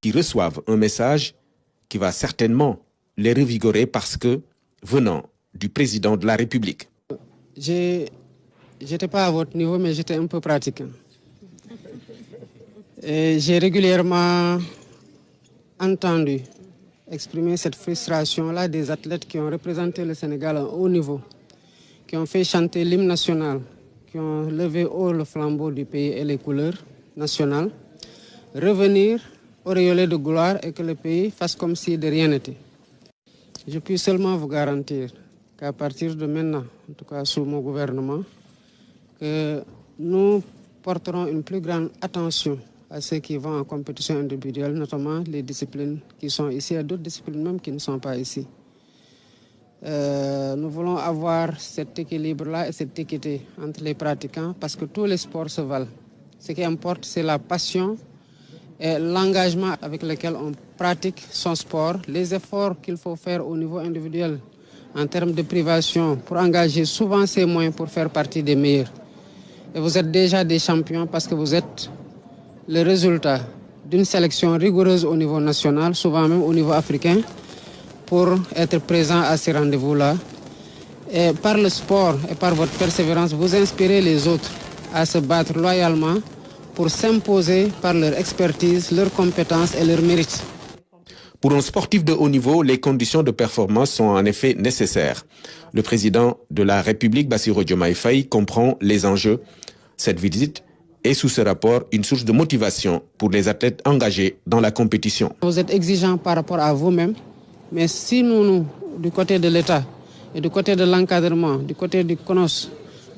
qui reçoivent un message qui va certainement les revigorer parce que venant du président de la République. J'étais pas à votre niveau, mais j'étais un peu pratiquant. Et j'ai régulièrement entendu exprimer cette frustration-là des athlètes qui ont représenté le Sénégal à haut niveau, qui ont fait chanter l'hymne national, qui ont levé haut le flambeau du pays et les couleurs nationales, revenir auréolé de gloire et que le pays fasse comme si de rien n'était. Je puis seulement vous garantir qu'à partir de maintenant, en tout cas sous mon gouvernement, que nous porterons une plus grande attention à ceux qui vont en compétition individuelle, notamment les disciplines qui sont ici et d'autres disciplines même qui ne sont pas ici. Nous voulons avoir cet équilibre-là et cette équité entre les pratiquants parce que tous les sports se valent. Ce qui importe, c'est la passion et l'engagement avec lequel on pratique son sport, les efforts qu'il faut faire au niveau individuel en termes de privation pour engager souvent ses moyens pour faire partie des meilleurs. Et vous êtes déjà des champions parce que vous êtes le résultat d'une sélection rigoureuse au niveau national, souvent même au niveau africain, pour être présent à ces rendez-vous-là. Et par le sport et par votre persévérance, vous inspirez les autres à se battre loyalement pour s'imposer par leur expertise, leurs compétences et leurs mérites. Pour un sportif de haut niveau, les conditions de performance sont en effet nécessaires. Le président de la République, Bassirou Diomaye Faye, comprend les enjeux. Cette visite est sous ce rapport une source de motivation pour les athlètes engagés dans la compétition. Vous êtes exigeants par rapport à vous-même, mais si nous, du côté de l'État et du côté de l'encadrement, du côté du CONOS,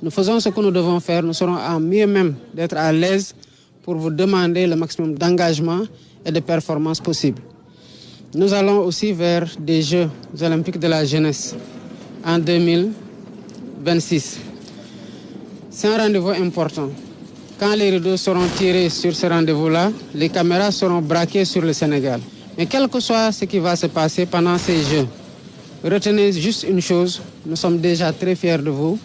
nous faisons ce que nous devons faire, nous serons à mieux même d'être à l'aise pour vous demander le maximum d'engagement et de performance possible. Nous allons aussi vers des Jeux olympiques de la jeunesse en 2026. C'est un rendez-vous important. Quand les rideaux seront tirés sur ce rendez-vous-là, les caméras seront braquées sur le Sénégal. Mais quel que soit ce qui va se passer pendant ces Jeux, retenez juste une chose, nous sommes déjà très fiers de vous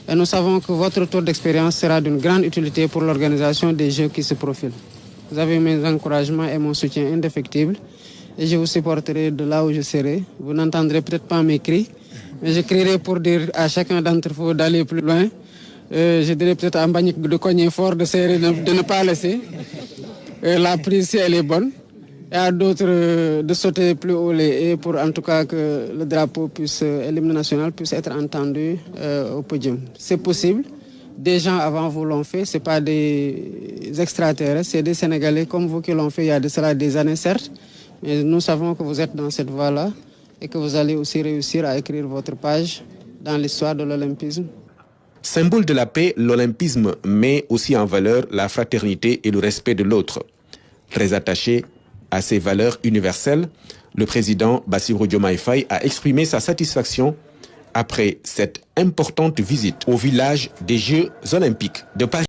et nous savons que votre retour d'expérience sera d'une grande utilité pour l'organisation des Jeux qui se profilent. Vous avez mes encouragements et mon soutien indéfectible et je vous supporterai de là où je serai. Vous n'entendrez peut-être pas mes cris, mais je crierai pour dire à chacun d'entre vous d'aller plus loin. Je dirais peut-être à Mbagnick de cogner fort, de serrer, de ne pas laisser. La prise, si elle est bonne. Et à d'autres de sauter plus haut les haies pour en tout cas que le drapeau puisse, et l'hymne national puisse être entendu au podium. C'est possible. Des gens avant vous l'ont fait. Ce n'est pas des extraterrestres, c'est des Sénégalais comme vous qui l'ont fait il y a de cela des années, certes. Mais nous savons que vous êtes dans cette voie-là et que vous allez aussi réussir à écrire votre page dans l'histoire de l'olympisme. Symbole de la paix, l'olympisme met aussi en valeur la fraternité et le respect de l'autre. Très attaché à ces valeurs universelles, le président Bassirou Diomaye Faye a exprimé sa satisfaction après cette importante visite au village des Jeux olympiques de Paris.